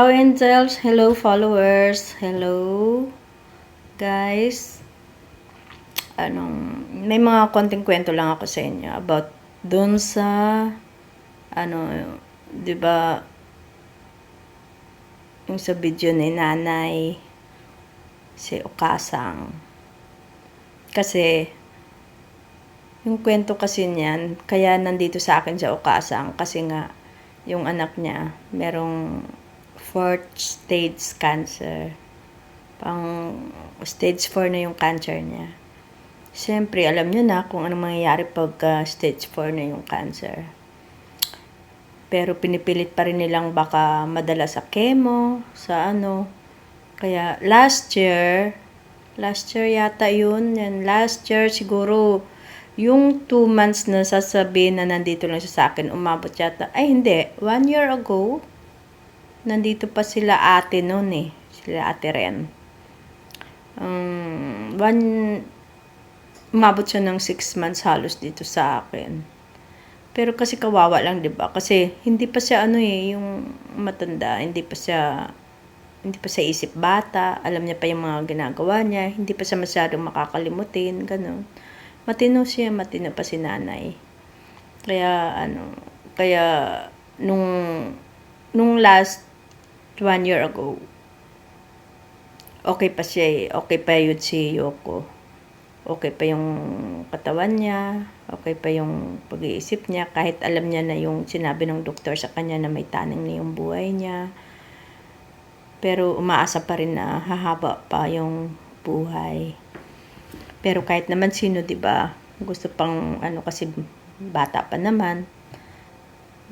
Hello angels, hello followers, hello guys. May mga konting kwento lang ako sa inyo about dun sa ano, 'di ba, yung sa video ni Nanay si Ukasang. Kasi yung kwento kasi niyan, kaya nandito sa akin sa Ukasang kasi nga yung anak niya merong 4th stage cancer. Pang stage 4 na yung cancer niya. Siyempre, alam nyo na kung anong mangyayari pag stage 4 na yung cancer. Pero pinipilit pa rin nilang baka madala sa chemo, sa ano. Kaya last year yata yun. Yan, last year siguro, yung 2 months na sasabihin na nandito lang siya sa akin, umabot yata. Ay, hindi. 1 year ago, nandito pa sila ate noon eh. Sila ate Ren. Umabot siya ng 6 months halos dito sa akin. Pero kasi kawawa lang, 'di ba? Kasi hindi pa siya yung matanda, hindi pa siya isip bata, alam niya pa yung mga ginagawa niya, hindi pa siya masyadong makakalimutin, ganun. Matino pa si nanay. Kaya nung last 1 year ago, okay pa siya eh. Okay pa yun si Yoko. Okay pa yung katawan niya. Okay pa yung pag-iisip niya. Kahit alam niya na yung sinabi ng doktor sa kanya na may taning na yung buhay niya. Pero umaasa pa rin na hahaba pa yung buhay. Pero kahit naman sino, 'di ba? Gusto pang kasi bata pa naman.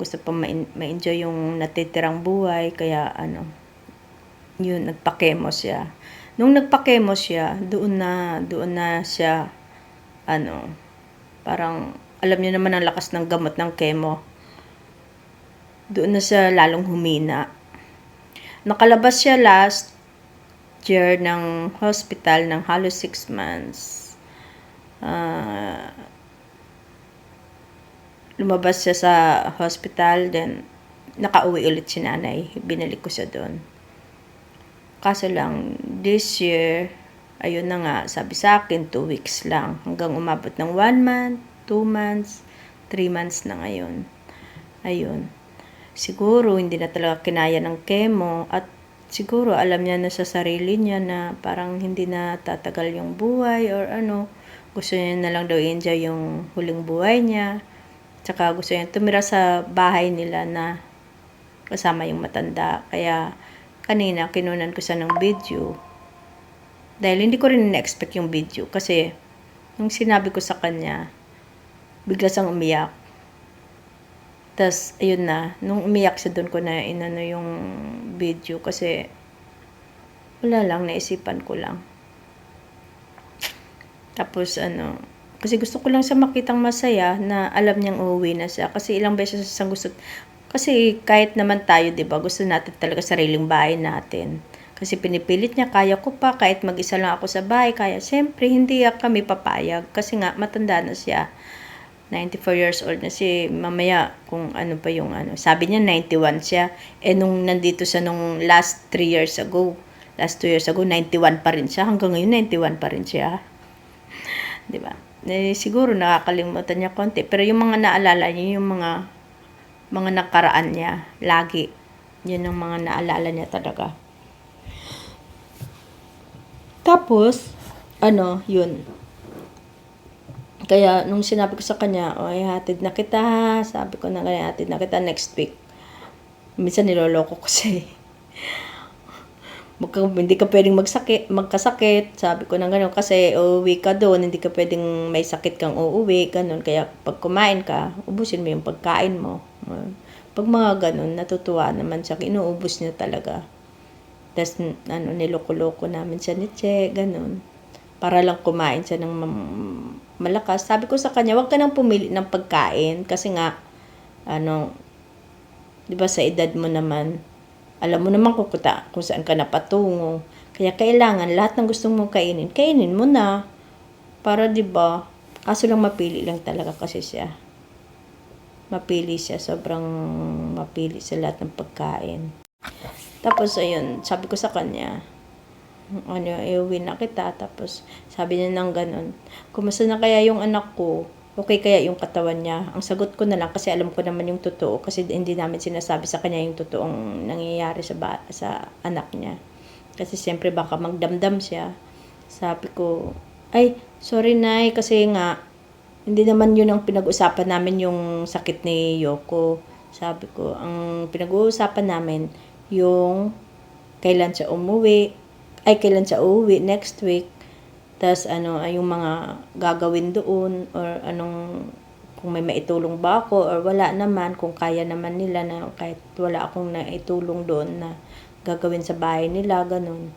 Gusto pang ma-enjoy yung natitirang buhay, kaya yun, nagpa-chemo siya. Nung nagpa-chemo siya, doon na siya parang alam niyo naman ang lakas ng gamot ng chemo. Doon na siya lalong humina. Nakalabas siya last year ng hospital ng halos 6 months. Lumabas siya sa hospital, then nakauwi ulit si nanay. Binalik ko siya doon. Kaso lang, this year, ayun na nga, sabi sa akin, 2 weeks lang. Hanggang umabot ng 1 month, 2 months, 3 months na ngayon. Ayun. Siguro, hindi na talaga kinaya ng chemo. At siguro, alam niya na sa sarili niya na parang hindi na tatagal yung buhay or gusto niya na lang daw i-enjoy yung huling buhay niya. Tsaka gusto niya tumira sa bahay nila na kasama yung matanda. Kaya, kanina, kinunan ko siya ng video. Dahil hindi ko rin na-expect yung video. Kasi, nung sinabi ko sa kanya, bigla siyang umiyak. Tapos, ayun na. Nung umiyak siya, doon ko na yung video. Kasi, wala lang, naisipan ko lang. Tapos, kasi gusto ko lang siya makitang masaya na alam niyang uuwi na siya. Kasi ilang beses siyang gusto. Kasi kahit naman tayo, 'di ba, gusto natin talaga sariling bahay natin. Kasi pinipilit niya, kaya ko pa, kahit mag-isa lang ako sa bahay, kaya siyempre hindi kami papayag. Kasi nga, matanda na siya. 94 years old na siya. Mamaya, kung ano pa yung sabi niya 91 siya. Nung nandito siya nung last 2 years ago, 91 pa rin siya. Hanggang ngayon, 91 pa rin siya. 'Di ba? Siguro nakakalimutan niya konti. Pero yung mga naalala niya, yung mga nakaraan niya, lagi. Yun ang mga naalala niya talaga. Tapos, yun. Kaya, nung sinabi ko sa kanya, hatid na kita. Sabi ko na ganyan, hatid na kita next week. Minsan niloloko ko siya. Hindi ka pwedeng magkasakit. Sabi ko na gano'n, kasi uuwi ka doon, hindi ka pwedeng may sakit kang uuwi, gano'n. Kaya, pag kumain ka, ubusin mo yung pagkain mo. Pag mga ganun, natutuwa naman siya. Inuubos niya talaga. Tapos, niloko-loko namin siya ni Che, ganun. Para lang kumain siya ng malakas. Sabi ko sa kanya, huwag ka nang pumili ng pagkain. Kasi nga, di ba sa edad mo naman, alam mo naman kung saan ka napatungo. Kaya kailangan, lahat ng gusto mong kainin mo na. Para, di ba, kaso lang mapili lang talaga kasi siya. Sobrang mapili sa lahat ng pagkain. Tapos, ayun, sabi ko sa kanya, ano, iuwi na kita. Tapos, sabi niya nang ganun, kumusta na kaya yung anak ko? Okay kaya yung katawan niya? Ang sagot ko na lang, kasi alam ko naman yung totoo, kasi hindi namin sinasabi sa kanya yung totoong nangyayari sa anak niya. Kasi siyempre baka magdamdam siya. Sabi ko, ay, sorry Nay, kasi nga, hindi naman yun ang pinag-usapan namin, yung sakit ni Yoko. Sabi ko, ang pinag-uusapan namin, yung kailan siya umuwi, kailan siya uuwi next week, tas ano, ay yung mga gagawin doon, or anong, kung may maitulong ba ako, or wala naman, kung kaya naman nila na kahit wala akong naitulong doon na gagawin sa bahay nila, ganun.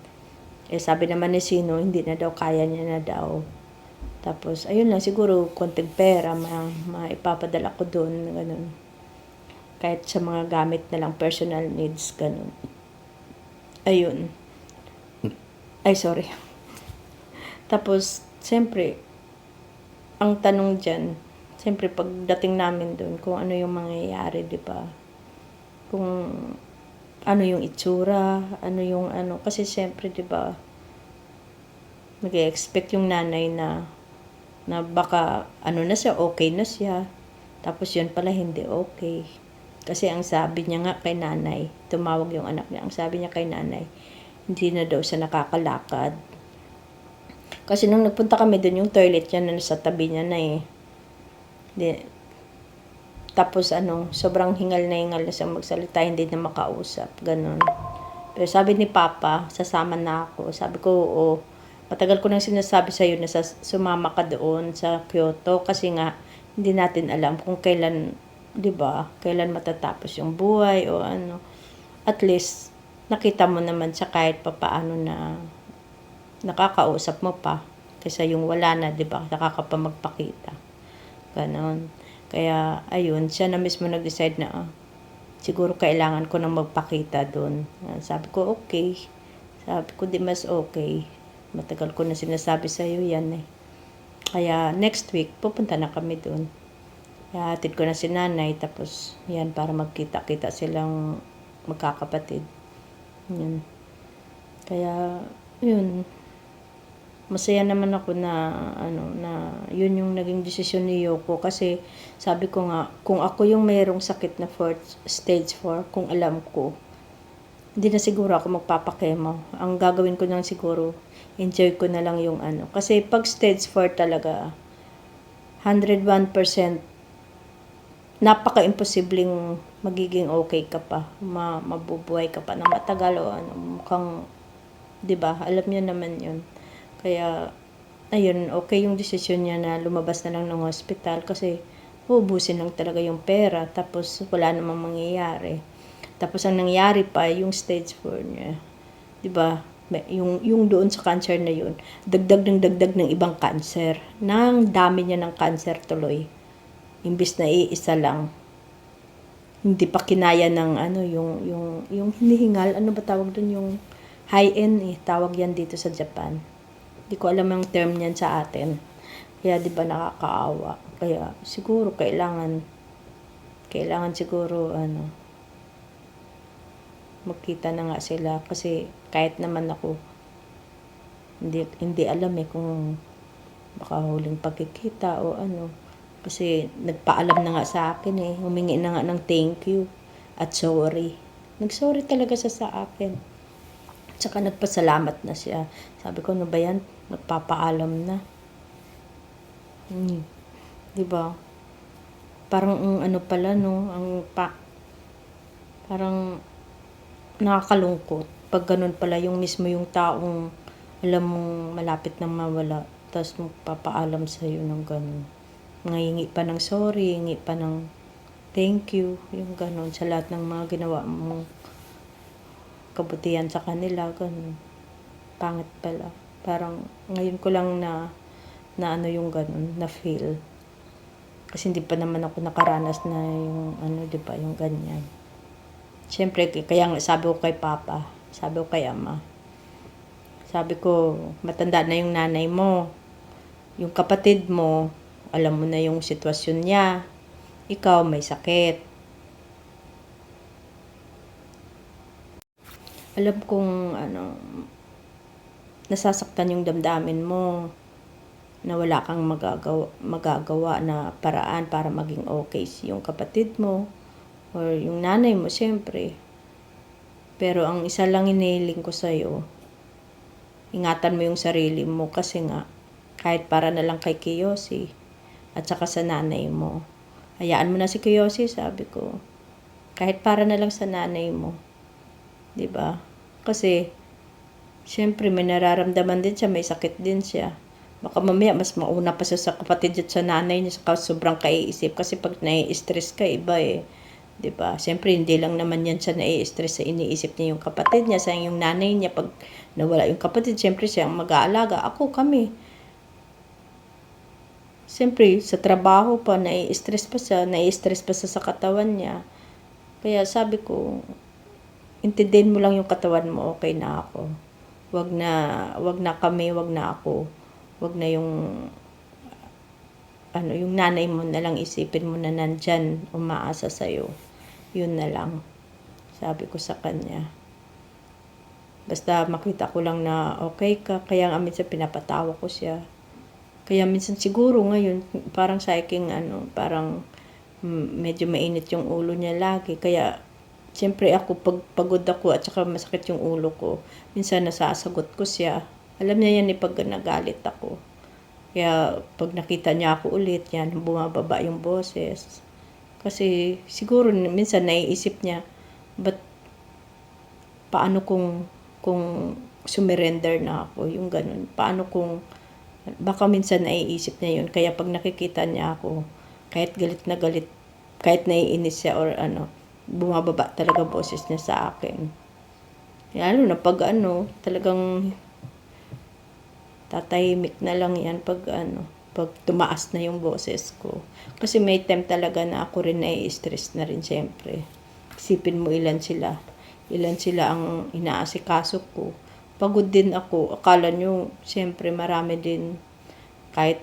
Sabi naman ni Sino, hindi na daw, kaya niya na daw. Tapos, ayun lang, siguro, konting pera, maipapadala ko doon, ganun. Kahit sa mga gamit na lang, personal needs, ganun. Ayun. Ay, sorry. Tapos, siyempre, ang tanong dyan, siyempre, pagdating namin doon, kung ano yung mangyayari, di ba? Kung ano yung itsura, ano yung ano, kasi siyempre, di ba, mag-expect yung nanay na baka ano na siya, okay na siya. Tapos yun pala hindi okay. Kasi ang sabi niya nga kay nanay, tumawag yung anak niya, ang sabi niya kay nanay, hindi na daw siya nakakalakad. Kasi nung nagpunta kami doon, yung toilet niya na nasa tabi niya na eh. Tapos ano, sobrang hingal na siya magsalita, hindi na makausap, ganun. Pero sabi ni Papa, sasama na ako. Sabi ko, oo. Matagal ko nang sinasabi sa'yo na sumama ka doon sa Kyoto, kasi nga, hindi natin alam kung kailan, di ba, kailan matatapos yung buhay o ano. At least, nakita mo naman siya kahit papaano na nakakausap mo pa. Kaysa yung wala na, di ba, nakakapamagpakita. Ganon. Kaya, ayun, siya na mismo nag-decide na, siguro kailangan ko nang magpakita doon. Sabi ko, okay. Sabi ko, di mas okay. Matagal ko na sinasabi sa'yo yan eh. Kaya, next week, pupunta na kami doon. Kaya, hatid ko na si nanay, tapos, yan, para magkita-kita silang magkakapatid. Yun. Kaya, yun, masaya naman ako na yun yung naging desisyon ni Yoko, kasi sabi ko nga, kung ako yung mayroong sakit na stage 4, kung alam ko, hindi na siguro ako magpapakemo. Ang gagawin ko lang siguro, enjoy ko na lang yung ano. Kasi pag stage 4 talaga, 101%, napaka-imposibleng magiging okay ka pa. Mabubuhay ka pa ng matagal o ano, mukhang, di ba? Alam niyo naman yun. Kaya, ayun, okay yung desisyon niya na lumabas na lang ng hospital, kasi uubusin lang talaga yung pera, tapos wala namang mangyayari. Tapos ang nangyari pa, yung stage 4 niya, di ba, yung doon sa cancer na yun, dagdag ng ibang cancer. Nang dami niya ng cancer tuloy. Imbis na iisa lang. Hindi pa kinaya ng ano, yung hinihingal, ano ba tawag doon, yung high-end eh, tawag yan dito sa Japan. Hindi ko alam yung term niyan sa atin. Kaya di ba nakakaawa. Kaya siguro kailangan siguro ano, magkita na nga sila, kasi kahit naman ako hindi alam eh kung baka huling pagkikita o ano, kasi nagpaalam na nga sa akin eh, humingi na nga ng thank you at sorry. Nag-sorry talaga siya sa akin. Tsaka nagpasalamat na siya. Sabi ko, ano ba yan? Nagpapaalam na. Diba? Parang ano pala, no? Parang nakakalungkot. Pag ganun pala, yung mismo yung taong alam mong malapit nang mawala, tapos magpapaalam sa'yo ng ganun. Ngahingi pa ng sorry, hingi pa ng thank you, yung ganun, sa lahat ng mga ginawa mong kabutihan sa kanila, ganun. Pangit pala. Parang ngayon ko lang na ano yung ganun, na feel. Kasi hindi pa naman ako nakaranas na yung ano, di ba, yung ganyan. Siyempre, kaya sabi ko kay Papa, sabi ko kay Ama, sabi ko, matanda na yung nanay mo, yung kapatid mo, alam mo na yung sitwasyon niya, ikaw may sakit. Alam kong nasasaktan yung damdamin mo, na wala kang magagawa na paraan para maging okay yung kapatid mo or yung nanay mo, siyempre. Pero ang isa lang inihiling ko sa'yo, ingatan mo yung sarili mo kasi nga, kahit para na lang kay Kiyosi at saka sa nanay mo. Hayaan mo na si Kiyosi, sabi ko. Kahit para na lang sa nanay mo. 'Di ba? Kasi, siyempre may nararamdaman din siya, may sakit din siya. Baka mamaya mas mauna pa siya sa kapatid at sa nanay niya sa sobrang kaiisip. Kasi pag nai-stress ka, iba eh. 'Di ba? Siyempre, hindi lang naman yan siya nai-stress sa iniisip niya yung kapatid niya, sa yung nanay niya. Pag nawala yung kapatid, siyempre siya ang mag-aalaga. Ako, kami. Siyempre, sa trabaho pa, nai-stress pa siya sa katawan niya. Kaya sabi ko, intindihin mo lang yung katawan mo, okay na ako. Wag na kami, wag na ako. Wag na yung yung nanay mo na lang, isipin mo na nandyan, umaasa sa'yo. Yun na lang, sabi ko sa kanya. Basta makita ko lang na okay ka, kaya nga minsan pinapatawa ko siya. Kaya minsan siguro ngayon, parang sa aking parang medyo mainit yung ulo niya lagi. Kaya, siyempre ako, pag pagod ako at saka masakit yung ulo ko, minsan nasasagot ko siya. Alam niya yan pag nagalit ako. Kaya, pag nakita niya ako ulit, yan, bumababa yung boses. Kasi, siguro, minsan naiisip niya, paano kung sumurrender na ako, yung ganun. Paano kung, baka minsan naiisip niya yun. Kaya pag nakikita niya ako, kahit galit na galit, kahit naiinis siya or bumababa talaga boses niya sa akin. Lalo na pag talagang tatahimik na lang yan pag pag tumaas na yung boses ko. Kasi may time talaga na ako rin nai-stress na rin, siyempre. Isipin mo ilan sila ang inaasikaso ko. Pagod din ako. Akala nyo, siyempre marami din, kahit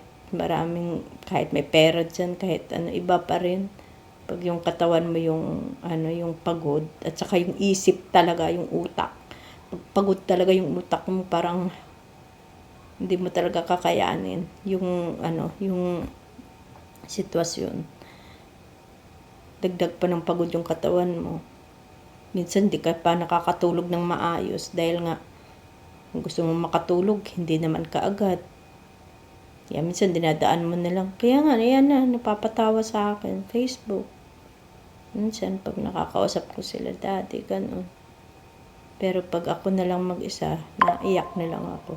may pera dyan, kahit iba pa rin. Pag yung katawan mo yung pagod, at saka yung isip talaga, yung utak. Pag pagod talaga yung utak mo, parang hindi mo talaga kakayanin yung sitwasyon. Dagdag pa ng pagod yung katawan mo. Minsan di ka pa nakakatulog ng maayos dahil nga kung gusto mo makatulog, hindi naman kaagad. Kaya minsan dinadaan mo na lang. Kaya nga, yan na, napapatawa sa akin, Facebook. Minsan, pag nakakausap ko sila dati, ganun. Pero pag ako na lang mag-isa, naiyak na lang ako.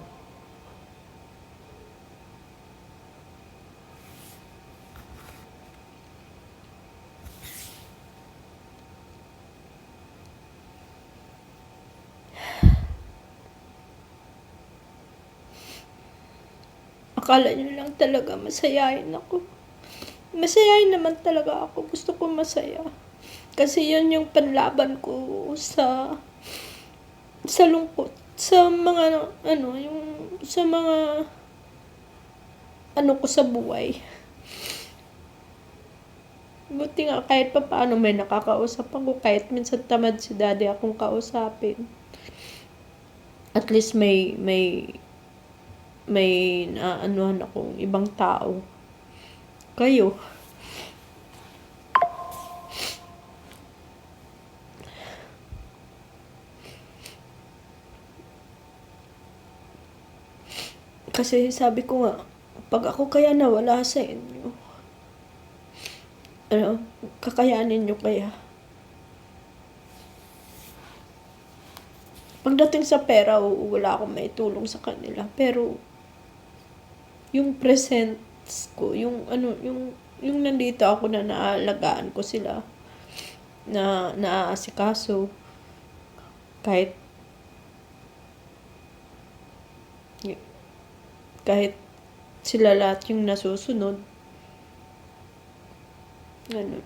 Akala nyo lang talaga masayahin ako. Masayahin naman talaga ako. Gusto ko masaya. Kasi yun yung panlaban ko sa lungkot. Sa mga, sa mga, ko sa buhay. Buti nga kahit pa paano may nakakausap ako. Kahit minsan tamad si daddy akong kausapin. At least may akong ibang tao. Kayo. Kasi sabi ko nga, pag ako kaya nawala sa inyo, kakayanin nyo kaya? Pagdating sa pera, wala akong maitulong sa kanila. Pero, yung presence ko, yung nandito ako na naalagaan ko sila, na naaasikaso, kahit sila lahat yung nasusunod, ganun.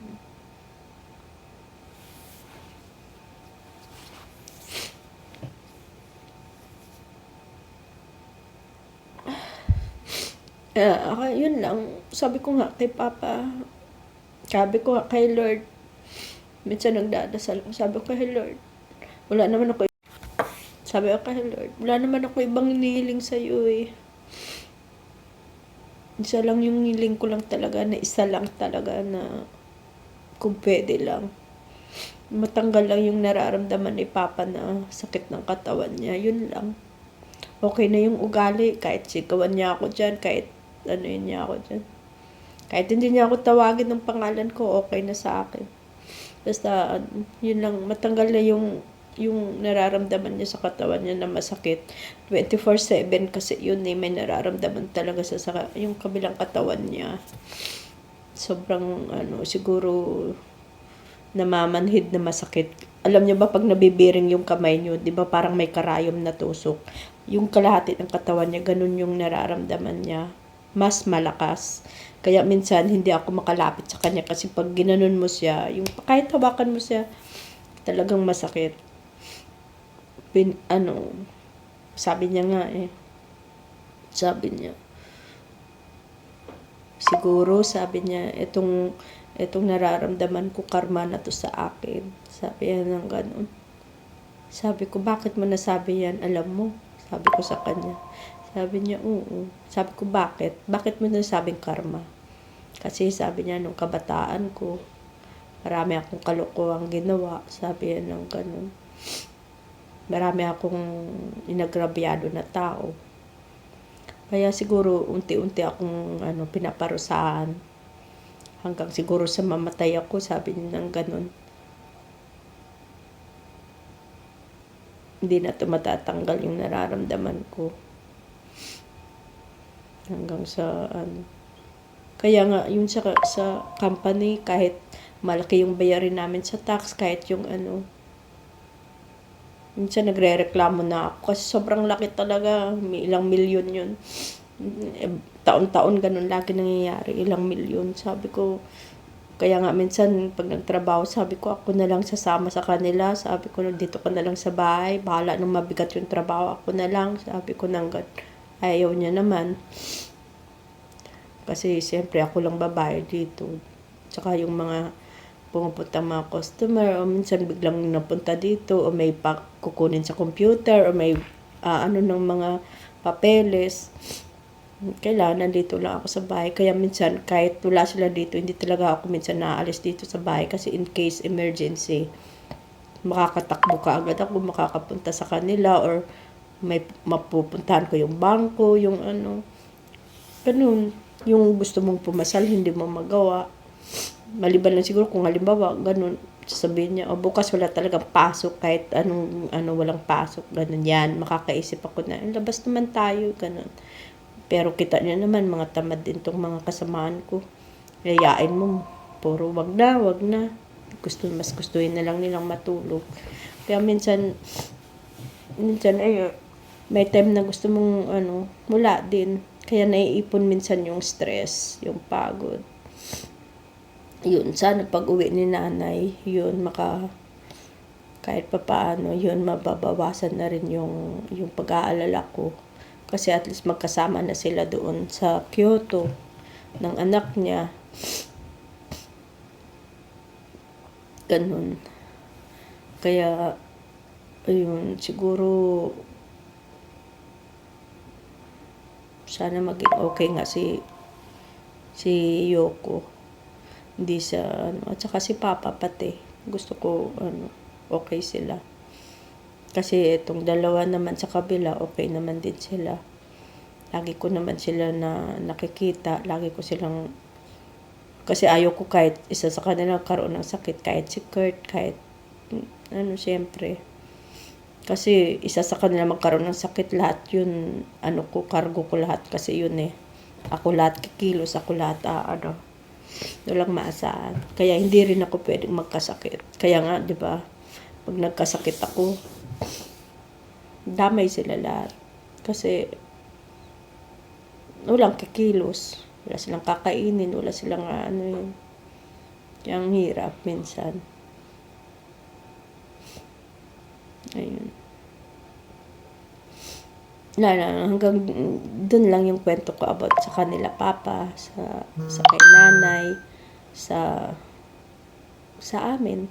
Yun lang. Sabi ko nga kay Papa, sabi ko nga kay Lord, minsan nagdadasal ko, sabi ko kay Lord, wala naman ako sabi ko kay Lord, wala naman ako ibang hinihiling sa'yo eh. Isa lang yung hiling ko lang talaga, na isa lang talaga na kung pwede lang. Matanggal lang yung nararamdaman ni Papa na sakit ng katawan niya. Yun lang. Okay na yung ugali. Kahit sigawan niya ako dyan. Kahit ano yun niya ako dyan. Kahit hindi niya ako tawagin ng pangalan ko, okay na sa akin. Basta, yun lang. Matanggal na yung nararamdaman niya sa katawan niya na masakit. 24/7 kasi yun eh. May nararamdaman talaga sa yung kabilang katawan niya. Sobrang, siguro namamanhid na masakit. Alam niyo ba pag nabibiring yung kamay niyo, 'di ba parang may karayom na tusok? Yung kalahati ng katawan niya, ganun yung nararamdaman niya. Mas malakas. Kaya minsan hindi ako makalapit sa kanya kasi pag ginanon mo siya, yung kahit hawakan mo siya, talagang masakit. Sabi niya nga sabi niya, siguro sabi niya, itong nararamdaman ko, karma na to sa akin. Sabi niya ng ganun. Sabi ko, bakit mo nasabi yan? Alam mo? Sabi ko sa kanya. Sabi niya, oo. Sabi ko, bakit? Bakit mo nasabing karma? Kasi sabi niya, nung kabataan ko, marami akong kalokohang ginawa. Sabi niya ng ganun. Marami akong inagrabyado na tao. Kaya siguro, unti-unti akong pinaparusahan. Hanggang siguro sa mamatay ako, sabi niya ng ganun. Hindi na ito matatanggal yung nararamdaman ko. Hanggang sa Kaya nga, yung sa company, kahit malaki yung bayarin namin sa tax, kahit yung minsan nagre-reklamo na ako kasi sobrang laki talaga, may ilang milyon yun. Taon-taon ganun lagi nangyayari, ilang milyon. Sabi ko, kaya nga minsan pag nagtrabaho, sabi ko ako na lang sasama sa kanila. Sabi ko, dito ka na lang sa bahay, bahala nung mabigat yung trabaho, ako na lang. Sabi ko nang ayaw niya naman. Kasi siyempre ako lang babae dito. Tsaka yung mga pumupunta mga customer, o minsan biglang napunta dito, o may kukunin sa computer, o may ng mga papeles. Kailangan nandito lang ako sa bahay. Kaya minsan, kahit wala sila dito, hindi talaga ako minsan naaalis dito sa bahay. Kasi in case emergency, makakatakbo ka agad ako, makakapunta sa kanila, or may mapupuntahan ko yung bangko, yung ganun. Yung gusto mong pumasal, hindi mo magawa. Maliban lang siguro kung halimbawa, ganun, sasabihin niya, bukas wala talagang pasok, kahit walang pasok, ganun yan. Makakaisip ako na, labas naman tayo, ganun. Pero kita niya naman, mga tamad din tong mga kasamaan ko. Yayain mo, puro wag na. Mas gustuhin na lang nilang matulog. Kaya minsan may time na gusto mong wala din. Kaya naiipon minsan yung stress, yung pagod. Yun, sana pag uwi ni nanay, yun, kahit pa paano, yun, mababawasan na rin yung pag-aalala ko. Kasi at least magkasama na sila doon sa Kyoto ng anak niya. Ganun. Kaya, ayun, siguro, sana maging okay nga si Yoko. Hindi sa at saka si Papa pati. Gusto ko okay sila. Kasi itong dalawa naman sa kabila, okay naman din sila. Lagi ko naman sila na nakikita, lagi ko silang kasi ayaw ko kahit isa sa kanila karoon ng sakit, kahit si Kurt, kahit siyempre. Kasi isa sa kanila magkaroon ng sakit, lahat yun, cargo ko lahat kasi yun Ako lahat kikilos, ako lahat walang maasahan. Kaya hindi rin ako pwedeng magkasakit. Kaya nga, di ba, pag nagkasakit ako, damay sila lahat. Kasi walang kikilos, wala silang kakainin, wala silang yung hirap minsan. Ayun. Hanggang dun lang yung kwento ko about sa kanila Papa, sa kay nanay, sa amin.